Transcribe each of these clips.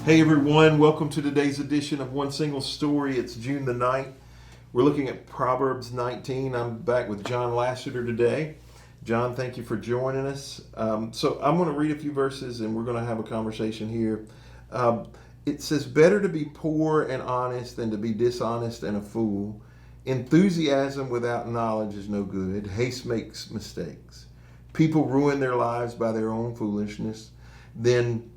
Hey everyone, welcome to today's edition of One Single Story. It's June the 9th. We're looking at Proverbs 19. I'm back with John Lassiter today. John, thank you for joining us. So I'm going to read a few verses and we're going to have a conversation here. It says, better to be poor and honest than to be dishonest and a fool. Enthusiasm without knowledge is no good. Haste makes mistakes. People ruin their lives by their own foolishness. Then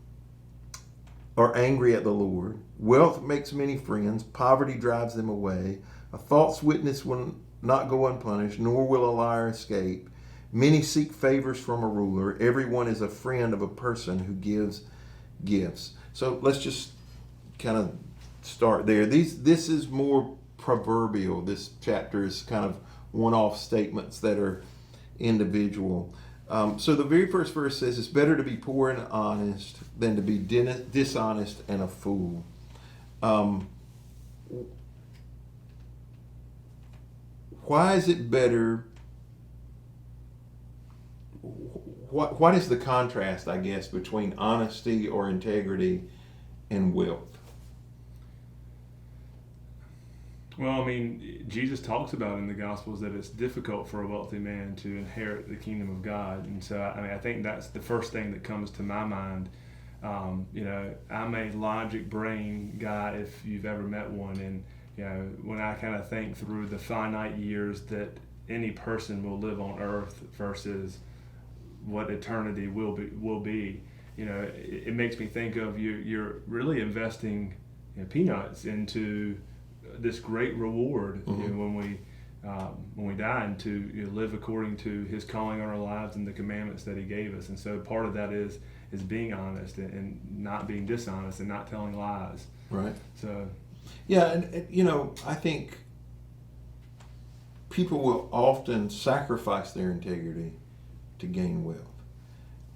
are angry at the Lord. Wealth makes many friends. Poverty drives them away. A false witness will not go unpunished, nor will a liar escape. Many seek favors from a ruler. Everyone is a friend of a person who gives gifts. So let's just kind of start there. This is more proverbial. This chapter is kind of one-off statements that are individual. So the very first verse says, it's better to be poor and honest than to be dishonest and a fool. Why is it better? What is the contrast, I guess, between honesty or integrity and wealth? Well, I mean, Jesus talks about in the Gospels that it's difficult for a wealthy man to inherit the kingdom of God. And so, I mean, I think that's the first thing that comes to my mind. I'm a logic brain guy, if you've ever met one. And, when I kind of think through the finite years that any person will live on earth versus what eternity will be, it makes me think of you're really investing peanuts into this great reward when we die, and to live according to His calling on our lives and the commandments that He gave us. And so part of that is being honest and not being dishonest and not telling lies. Right. So, yeah, and I think people will often sacrifice their integrity to gain wealth,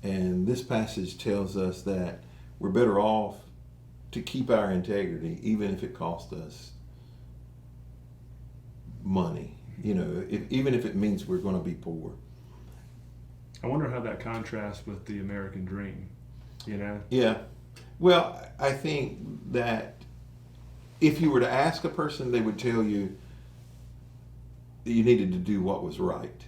and this passage tells us that we're better off to keep our integrity, even if it costs us money, even if it means we're going to be poor. I wonder how that contrasts with the American dream, Yeah. Well, I think that if you were to ask a person, they would tell you that you needed to do what was right.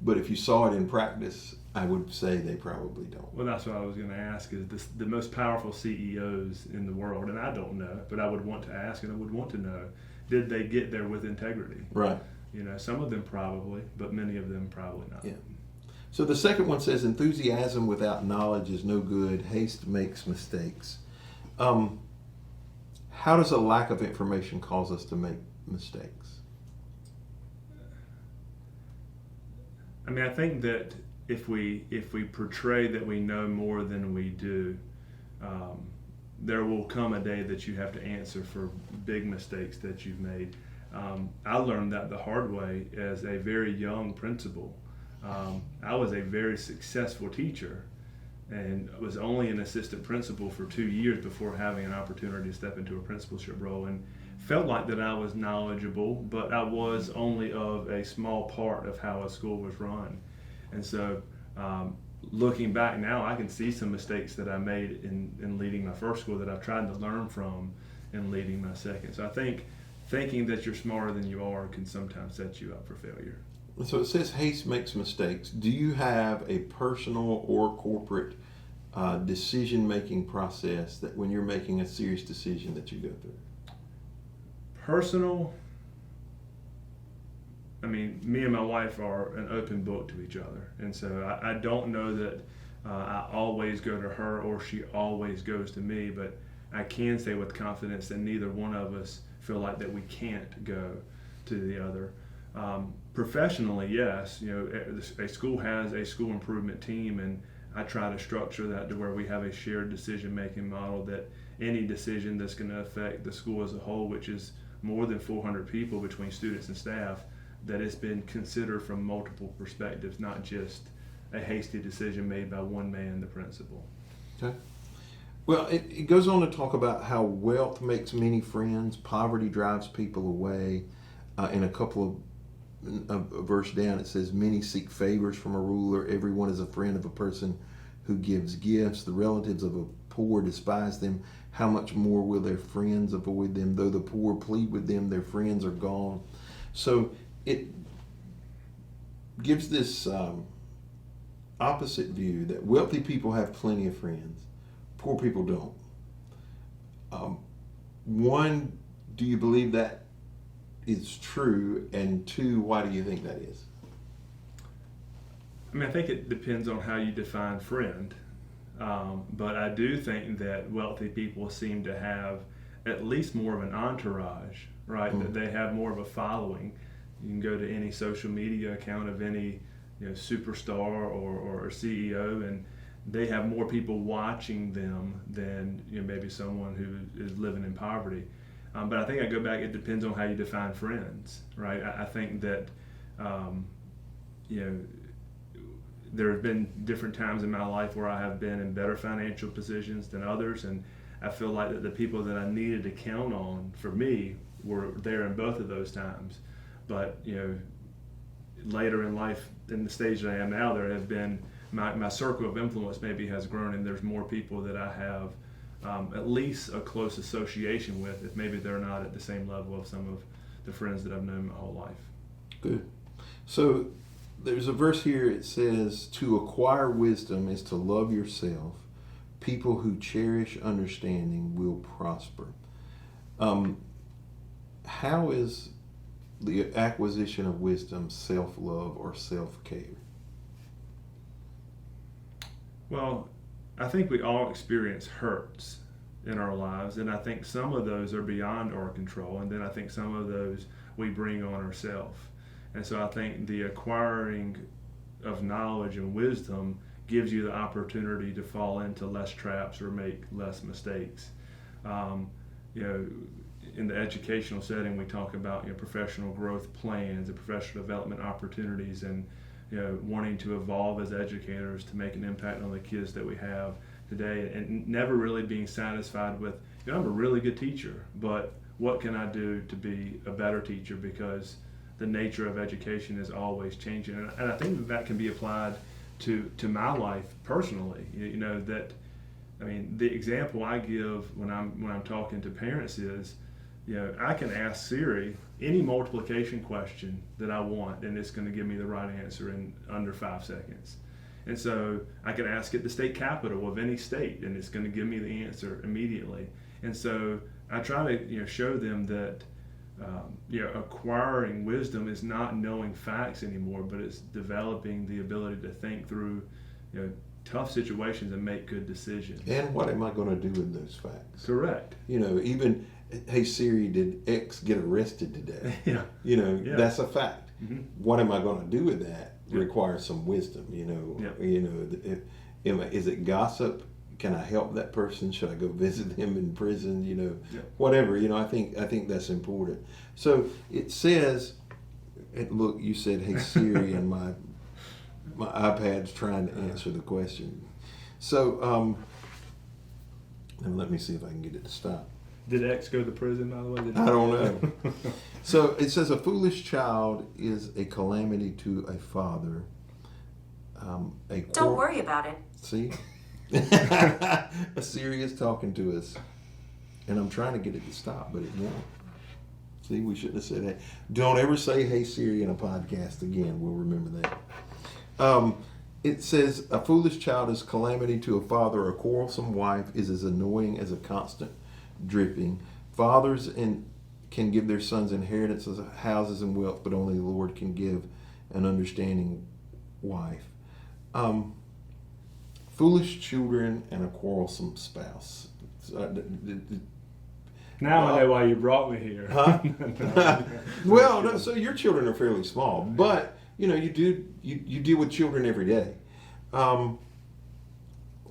But if you saw it in practice, I would say they probably don't. Well, that's what I was going to ask, is the most powerful CEOs in the world, and I don't know, but I would want to ask, and I would want to know, did they get there with integrity? Right. Some of them probably, but many of them probably not. Yeah. So the second one says, enthusiasm without knowledge is no good. Haste makes mistakes. How does a lack of information cause us to make mistakes? I mean, I think that if we portray that we know more than we do, there will come a day that you have to answer for big mistakes that you've made. I learned that the hard way as a very young principal. I was a very successful teacher and was only an assistant principal for 2 years before having an opportunity to step into a principalship role, and felt like that I was knowledgeable, but I was only of a small part of how a school was run. And so looking back now, I can see some mistakes that I made in leading my first school that I've tried to learn from in leading my second. So I think thinking that you're smarter than you are can sometimes set you up for failure. So it says haste makes mistakes. Do you have a personal or corporate decision-making process that when you're making a serious decision that you go through? Personal, I mean, me and my wife are an open book to each other. And so I don't know that I always go to her or she always goes to me, but I can say with confidence that neither one of us feel like that we can't go to the other. Professionally, yes, a school has a school improvement team, and I try to structure that to where we have a shared decision-making model that any decision that's going to affect the school as a whole, which is more than 400 people between students and staff, that it's been considered from multiple perspectives, not just a hasty decision made by one man, the principal. Okay. Well, it goes on to talk about how wealth makes many friends, poverty drives people away. In a couple of verse down, it says, many seek favors from a ruler. Everyone is a friend of a person who gives gifts. The relatives of a poor despise them, how much more will their friends avoid them? Though the poor plead with them, their friends are gone. So it gives this opposite view that wealthy people have plenty of friends, poor people don't. One, do you believe that is true? And two, why do you think that is? I mean, I think it depends on how you define friend. But I do think that wealthy people seem to have at least more of an entourage, right? That they have more of a following. You can go to any social media account of any superstar or CEO, and they have more people watching them than maybe someone who is living in poverty. But I think I go back, it depends on how you define friends, right? I think that there have been different times in my life where I have been in better financial positions than others, and I feel like that the people that I needed to count on for me were there in both of those times. But later in life, in the stage that I am now, there have been my circle of influence maybe has grown, and there's more people that I have at least a close association with, if maybe they're not at the same level of some of the friends that I've known my whole life. Good. So there's a verse here, it says, to acquire wisdom is to love yourself. People who cherish understanding will prosper. How is the acquisition of wisdom self-love or self-care? Well, I think we all experience hurts in our lives, and I think some of those are beyond our control, and then I think some of those we bring on ourselves. And so I think the acquiring of knowledge and wisdom gives you the opportunity to fall into less traps or make less mistakes. In the educational setting, we talk about professional growth plans and professional development opportunities, and wanting to evolve as educators to make an impact on the kids that we have today, and never really being satisfied with, I'm a really good teacher, but what can I do to be a better teacher? Because the nature of education is always changing, and I think that can be applied to my life personally. The example I give when I'm talking to parents is, I can ask Siri any multiplication question that I want, and it's going to give me the right answer in under 5 seconds. And so I can ask it the state capital of any state, and it's going to give me the answer immediately. And so I try to show them that acquiring wisdom is not knowing facts anymore, but it's developing the ability to think through tough situations and make good decisions. And what am I going to do with those facts? Correct. Even, hey Siri, did X get arrested today? Yeah. That's a fact. Mm-hmm. What am I going to do with that? Requires some wisdom. Is it gossip? Can I help that person? Should I go visit them in prison? Whatever. I think that's important. So it says, and look, you said, "Hey Siri," and my iPad's trying to answer the question. So, and let me see if I can get it to stop. Did X go to prison, by the way? I don't know. So it says, a foolish child is a calamity to a father. Don't worry about it. See? Siri is talking to us, and I'm trying to get it to stop, but it won't. See, we shouldn't have said that. Don't ever say "Hey Siri" in a podcast again. We'll remember that. It says, a foolish child is calamity to a father. A quarrelsome wife is as annoying as a constant dripping. Fathers can give their sons inheritances, houses, and wealth, but only the Lord can give an understanding wife. Foolish children and a quarrelsome spouse. Now I know why you brought me here. Huh? Well, no. So your children are fairly small, but you deal with children every day.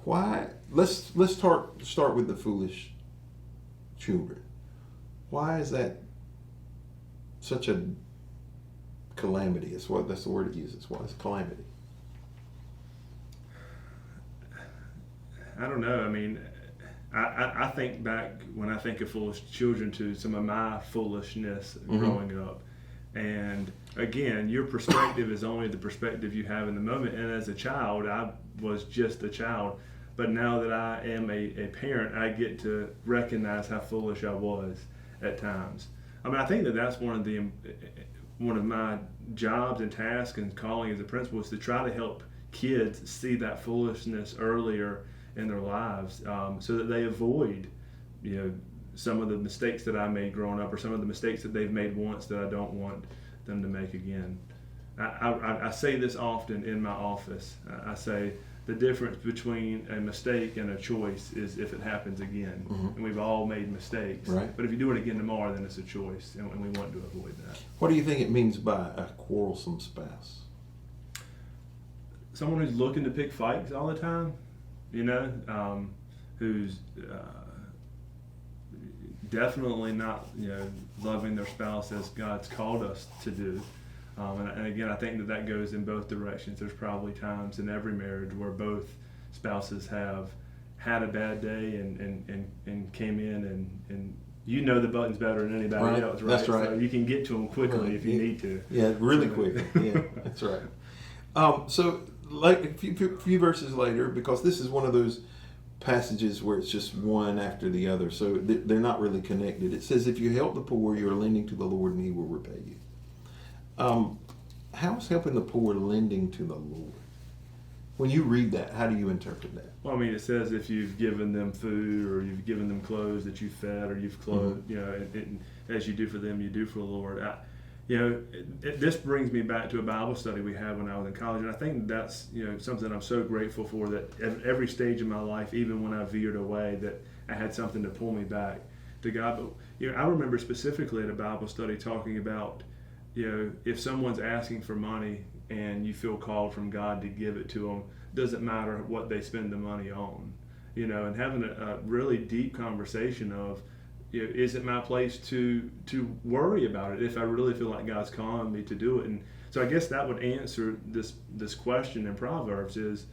Why? Let's start with the foolish children. Why is that such a calamity? That's the word it uses. Why is calamity? I don't know. I mean, I think back when I think of foolish children to some of my foolishness growing up. And again, your perspective is only the perspective you have in the moment. And as a child, I was just a child. But now that I am a parent, I get to recognize how foolish I was at times. I mean, I think that that's one of my jobs and tasks and calling as a principal is to try to help kids see that foolishness earlier in their lives, so that they avoid, some of the mistakes that I made growing up, or some of the mistakes that they've made once that I don't want them to make again. I say this often in my office. I say the difference between a mistake and a choice is if it happens again. Mm-hmm. And we've all made mistakes. Right. But if you do it again tomorrow, then it's a choice, and we want to avoid that. What do you think it means by a quarrelsome spouse? Someone who's looking to pick fights all the time, who's definitely not, loving their spouse as God's called us to do. And again, I think that goes in both directions. There's probably times in every marriage where both spouses have had a bad day and came in and the buttons better than anybody else, right? That's right. So you can get to them quickly if you need to. Yeah, really quick. Yeah, that's right. So, like a few verses later, because this is one of those passages where it's just one after the other, so they're not really connected. It says, "If you help the poor, you are lending to the Lord, and He will repay you." How is helping the poor lending to the Lord? When you read that, how do you interpret that? Well, I mean, it says if you've given them food or you've given them clothes that you've fed or you've clothed, and as you do for them, you do for the Lord. This brings me back to a Bible study we had when I was in college, and I think that's something I'm so grateful for, that at every stage of my life, even when I veered away, that I had something to pull me back to God. But I remember specifically at a Bible study talking about if someone's asking for money and you feel called from God to give it to them, doesn't matter what they spend the money on, and having a really deep conversation of, is it my place to worry about it if I really feel like God's calling me to do it? And so I guess that would answer this question in Proverbs is,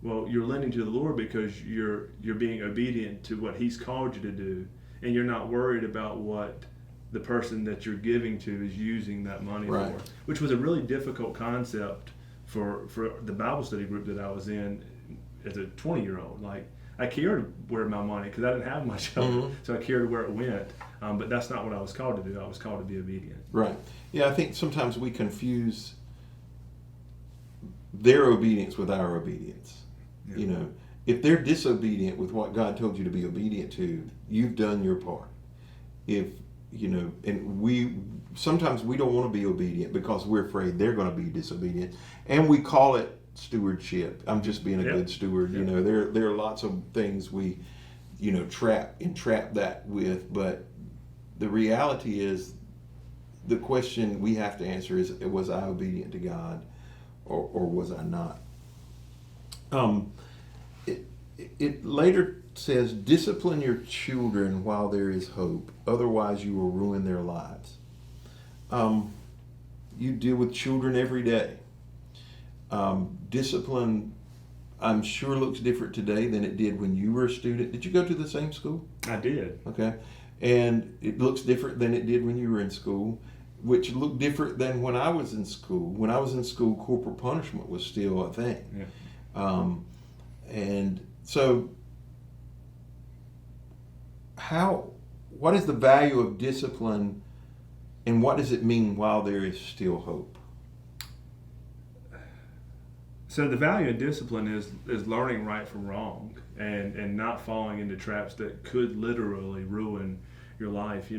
well, you're lending to the Lord because you're being obedient to what He's called you to do, and you're not worried about what the person that you're giving to is using that money right. for, which was a really difficult concept for the Bible study group that I was in as a 20-year-old. Like, I cared where my money, because I didn't have much of it, so I cared where it went. But that's not what I was called to do. I was called to be obedient. Right. Yeah, I think sometimes we confuse their obedience with our obedience. Yeah. If they're disobedient with what God told you to be obedient to, you've done your part. And sometimes we don't want to be obedient because we're afraid they're going to be disobedient, and we call it stewardship. I'm just being a good steward. Yep. There are lots of things we, entrap that with, but the reality is, the question we have to answer is, was I obedient to God, or was I not? It later says, discipline your children while there is hope, otherwise you will ruin their lives. You deal with children every day. Discipline, I'm sure, looks different today than it did when you were a student. Did you go to the same school? I did. Okay. And it looks different than it did when you were in school, which looked different than when I was in school. When I was in school, corporal punishment was still a thing. Yeah. And so, what is the value of discipline, and what does it mean while there is still hope? So the value of discipline is learning right from wrong, and not falling into traps that could literally ruin your life.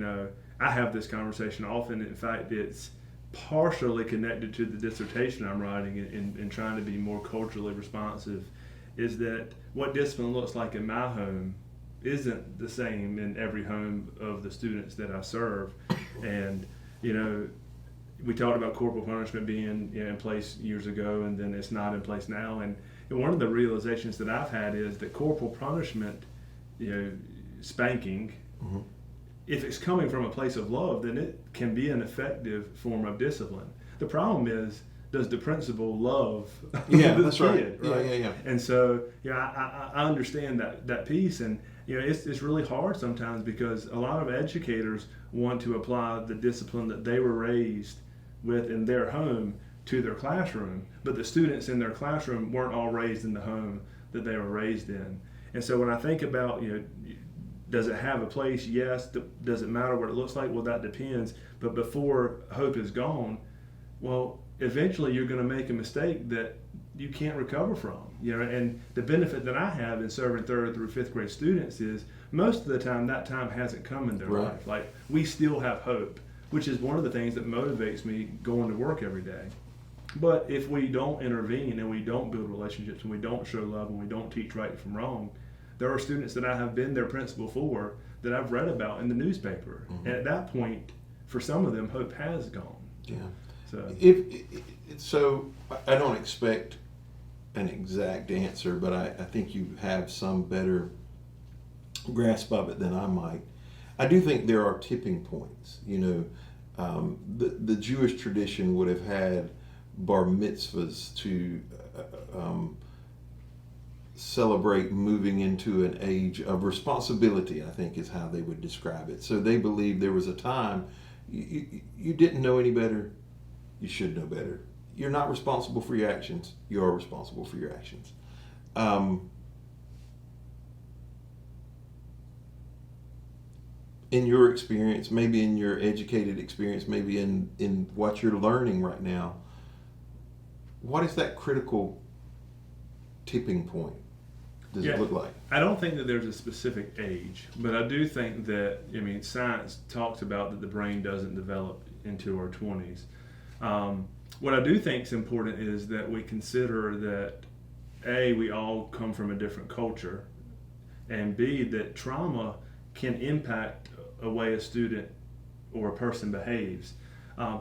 I have this conversation often. In fact, it's partially connected to the dissertation I'm writing and trying to be more culturally responsive, is that what discipline looks like in my home isn't the same in every home of the students that I serve. And, we talked about corporal punishment being in place years ago, and then it's not in place now. And one of the realizations that I've had is that corporal punishment, spanking, if it's coming from a place of love, then it can be an effective form of discipline. The problem is, does the principal love the that's kid, right? Right? Yeah. And so, I understand that piece, and it's really hard sometimes because a lot of educators want to apply the discipline that they were raised with in their home to their classroom, but the students in their classroom weren't all raised in the home that they were raised in. And so when I think about, does it have a place? Yes. Does it matter what it looks like? Well, that depends. But before hope is gone, well, eventually you're going to make a mistake that you can't recover from. And the benefit that I have in serving 3rd through 5th grade students is most of the time that time hasn't come in their Right. life. Like, we still have hope, which is one of the things that motivates me going to work every day. But if we don't intervene and we don't build relationships and we don't show love and we don't teach right from wrong, there are students that I have been their principal for that I've read about in the newspaper. Mm-hmm. And at that point, for some of them, hope has gone. Yeah. So So I don't expect an exact answer, but I think you have some better grasp of it than I might. I do think there are tipping points. The Jewish tradition would have had bar mitzvahs to celebrate moving into an age of responsibility, I think is how they would describe it. So they believed there was a time you didn't know any better, you should know better. You're not responsible for your actions, you are responsible for your actions. In your experience, maybe in your educated experience, maybe in what you're learning right now, what is that critical tipping point? Does it look like? I don't think that there's a specific age, but I do think that, science talks about that the brain doesn't develop into our 20s. What I do think is important is that we consider that, A, we all come from a different culture, and B, that trauma can impact a way a student or a person behaves.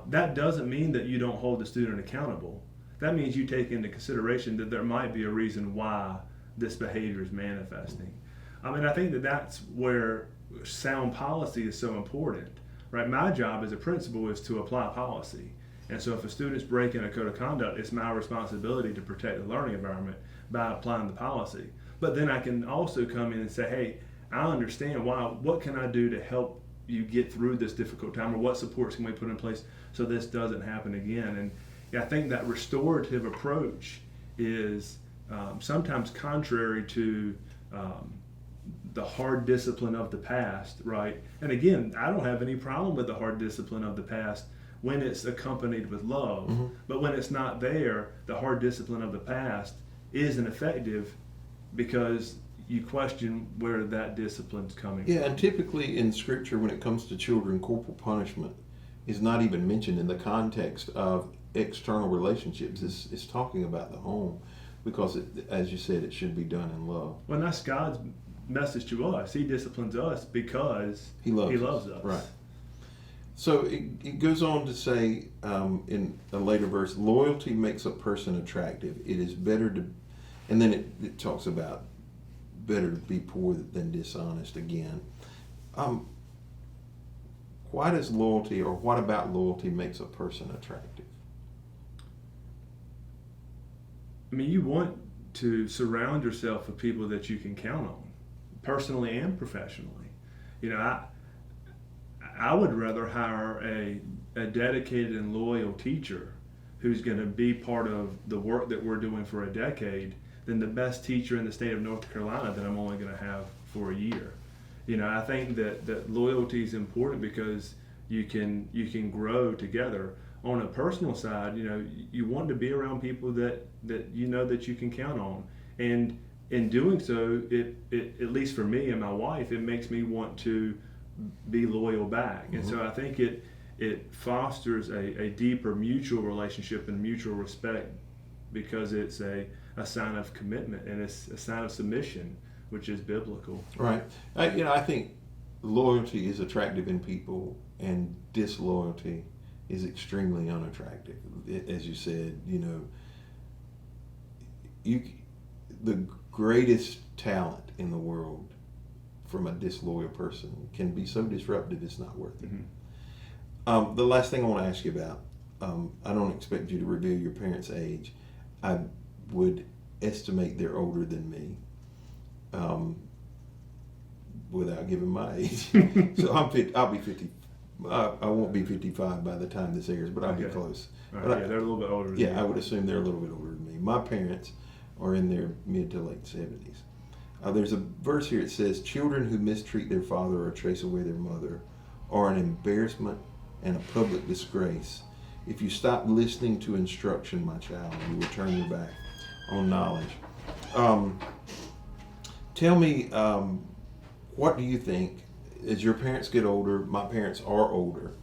That doesn't mean that you don't hold the student accountable. That means you take into consideration that there might be a reason why this behavior is manifesting. I think that that's where sound policy is so important, right? My job as a principal is to apply policy. And so if a student's breaking a code of conduct, it's my responsibility to protect the learning environment by applying the policy. But then I can also come in and say, hey, I understand what can I do to help you get through this difficult time, or what supports can we put in place so this doesn't happen again? And I think that restorative approach is sometimes contrary to the hard discipline of the past, right? And again, I don't have any problem with the hard discipline of the past when it's accompanied with love. Mm-hmm. But when it's not there, the hard discipline of the past isn't effective because you question where that discipline's coming from. Yeah, and typically in Scripture, when it comes to children, corporal punishment is not even mentioned in the context of external relationships. It's talking about the home because, as you said, it should be done in love. Well, that's God's message to us. He disciplines us because He loves us. Right. So it goes on to say in a later verse, loyalty makes a person attractive. It is better to, and then it talks about better to be poor than dishonest again. Why does loyalty, or what about loyalty, makes a person attractive? You want to surround yourself with people that you can count on, personally and professionally. I would rather hire a dedicated and loyal teacher who's going to be part of the work that we're doing for a decade than the best teacher in the state of North Carolina that I'm only going to have for a year. I think that loyalty is important because you can grow together. On a personal side, you want to be around people that you know that you can count on, and in doing so, it at least for me and my wife, it makes me want to be loyal back. And so I think it fosters a deeper mutual relationship and mutual respect because it's a sign of commitment and it's a sign of submission, which is biblical. Right. I think loyalty is attractive in people, and disloyalty is extremely unattractive. As you said, the greatest talent in the world from a disloyal person can be so disruptive it's not worth it. Mm-hmm. The last thing I want to ask you about, I don't expect you to reveal your parents' age. I would estimate they're older than me, without giving my age. So I'll be 50. I won't be 55 by the time this airs, but I'll be close. Right, they're a little bit older than you. me. I would assume they're a little bit older than me. My parents are in their mid to late 70s. There's a verse here. It says, children who mistreat their father or chase away their mother are an embarrassment and a public disgrace. If you stop listening to instruction, my child, you will turn your back on knowledge. Tell me, what do you think, as your parents get older, my parents are older,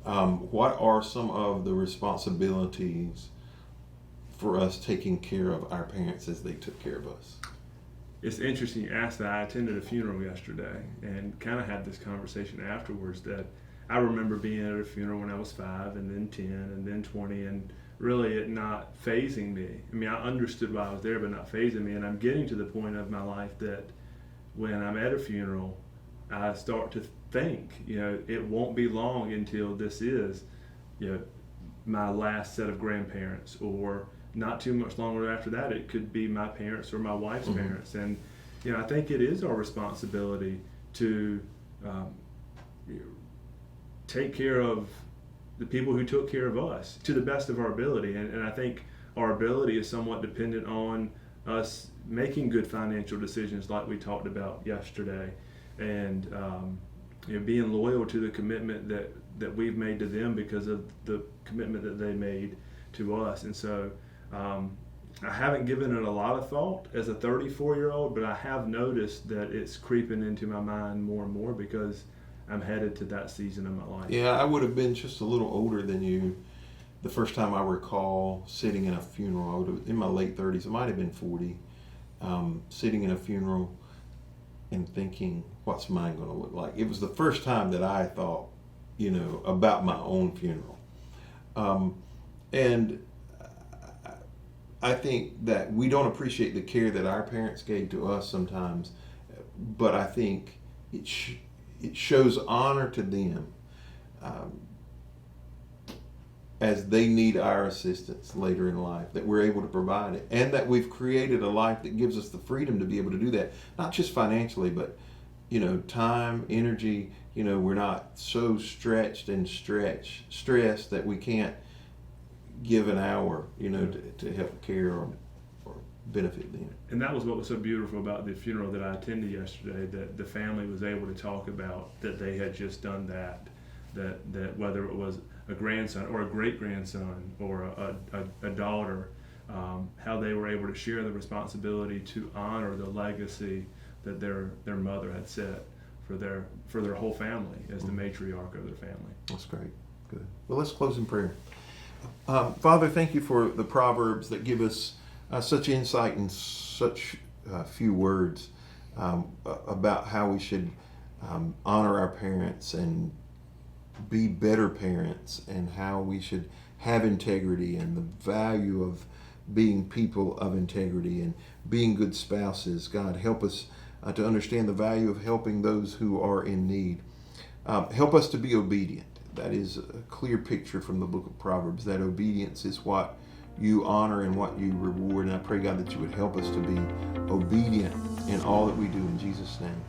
what are some of the responsibilities for us taking care of our parents as they took care of us? It's interesting you asked that. I attended a funeral yesterday and kind of had this conversation afterwards that I remember being at a funeral when I was 5 and then 10 and then 20 and really it not fazing me. I mean, I understood why I was there, but not fazing me. And I'm getting to the point of my life that when I'm at a funeral, I start to think, it won't be long until this is, my last set of grandparents, or not too much longer after that, it could be my parents or my wife's parents. And, I think it is our responsibility to take care of the people who took care of us to the best of our ability. And I think our ability is somewhat dependent on us making good financial decisions like we talked about yesterday, and being loyal to the commitment that we've made to them because of the commitment that they made to us. And so I haven't given it a lot of thought as a 34-year-old, but I have noticed that it's creeping into my mind more and more because I'm headed to that season of my life. Yeah, I would have been just a little older than you the first time I recall sitting in a funeral. I would have, in my late 30s, it might have been 40, sitting in a funeral and thinking, what's mine going to look like? It was the first time that I thought, about my own funeral. And I think that we don't appreciate the care that our parents gave to us sometimes, but I think it shows honor to them as they need our assistance later in life, that we're able to provide it, and that we've created a life that gives us the freedom to be able to do that, not just financially, but time, energy. We're not so stretched and stressed that we can't give an hour to help care or benefit them. And that was what was so beautiful about the funeral that I attended yesterday, that the family was able to talk about that they had just done that whether it was a grandson or a great-grandson or a daughter, how they were able to share the responsibility to honor the legacy that their mother had set for their whole family as the matriarch of their family. That's great. Good. Well, let's close in prayer. Father, thank you for the Proverbs that give us such insight in such few words about how we should honor our parents and be better parents, and how we should have integrity and the value of being people of integrity and being good spouses. God, help us to understand the value of helping those who are in need. Help us to be obedient. That is a clear picture from the book of Proverbs, that obedience is what you honor and what you reward. And I pray, God, that you would help us to be obedient in all that we do. In Jesus' name.